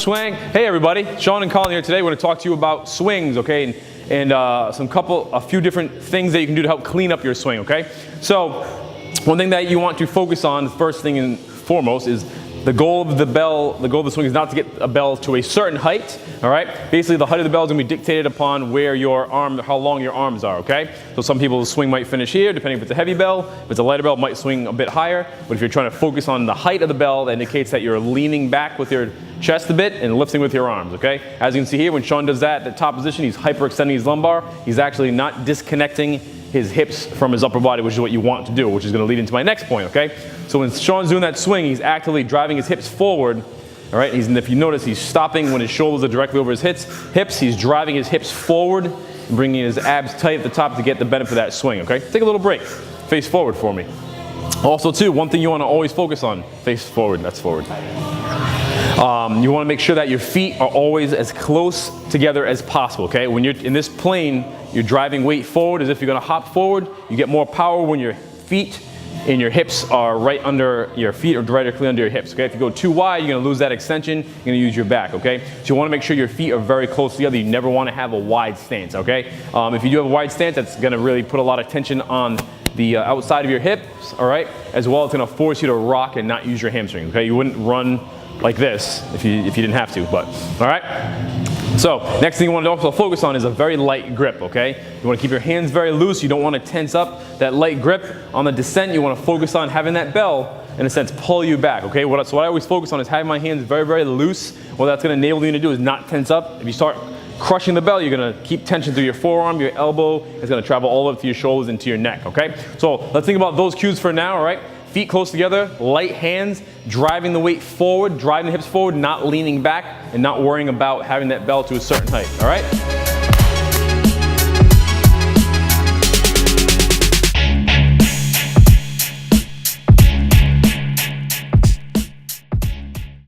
swing. Hey everybody, Sean and Colin here today. We're going to talk to you about swings, okay, and a few different things that you can do to help clean up your swing, okay? So one thing that you want to focus on, first thing and foremost, is the goal of the swing is not to get a bell to a certain height, all right? Basically, the height of the bell is going to be dictated upon how long your arms are, okay? So some people's swing might finish here, depending if it's a heavy bell. If it's a lighter bell, it might swing a bit higher. But if you're trying to focus on the height of the bell, that indicates that you're leaning back with your chest a bit and lifting with your arms, okay? As you can see here, when Sean does that, the top position, he's hyperextending his lumbar. He's actually not disconnecting his hips from his upper body, which is what you want to do, which is going to lead into my next point, okay? So when Sean's doing that swing, he's actively driving his hips forward, all right? And if you notice, he's stopping when his shoulders are directly over his hips. He's driving his hips forward and bringing his abs tight at the top to get the benefit of that swing, okay? Take a little break. Face forward for me. Also, too, one thing you want to always focus on, face forward, that's forward. You want to make sure that your feet are always as close together as possible, okay? When you're in this plane, you're driving weight forward as if you're going to hop forward. You get more power when your feet and your hips are right under your feet or directly under your hips, okay? If you go too wide, you're going to lose that extension. You're going to use your back, okay? So you want to make sure your feet are very close together. You never want to have a wide stance, okay? If you do have a wide stance, that's going to really put a lot of tension on the outside of your hips, all right? As well, it's going to force you to rock and not use your hamstring, okay? You wouldn't run like this if you didn't have to, but all right. So next thing you want to also focus on is a very light grip, okay? You want to keep your hands very loose. You don't want to tense up that light grip. On the descent, you want to focus on having that bell, in a sense, pull you back, okay? So what I always focus on is having my hands very, very loose. What that's going to enable you to do is not tense up. If you start crushing the bell, you're going to keep tension through your forearm, your elbow. It's going to travel all the way to your shoulders and to your neck, okay? So let's think about those cues for now, all right? Feet close together, light hands, driving the weight forward, driving the hips forward, not leaning back, and not worrying about having that bell to a certain height, all right?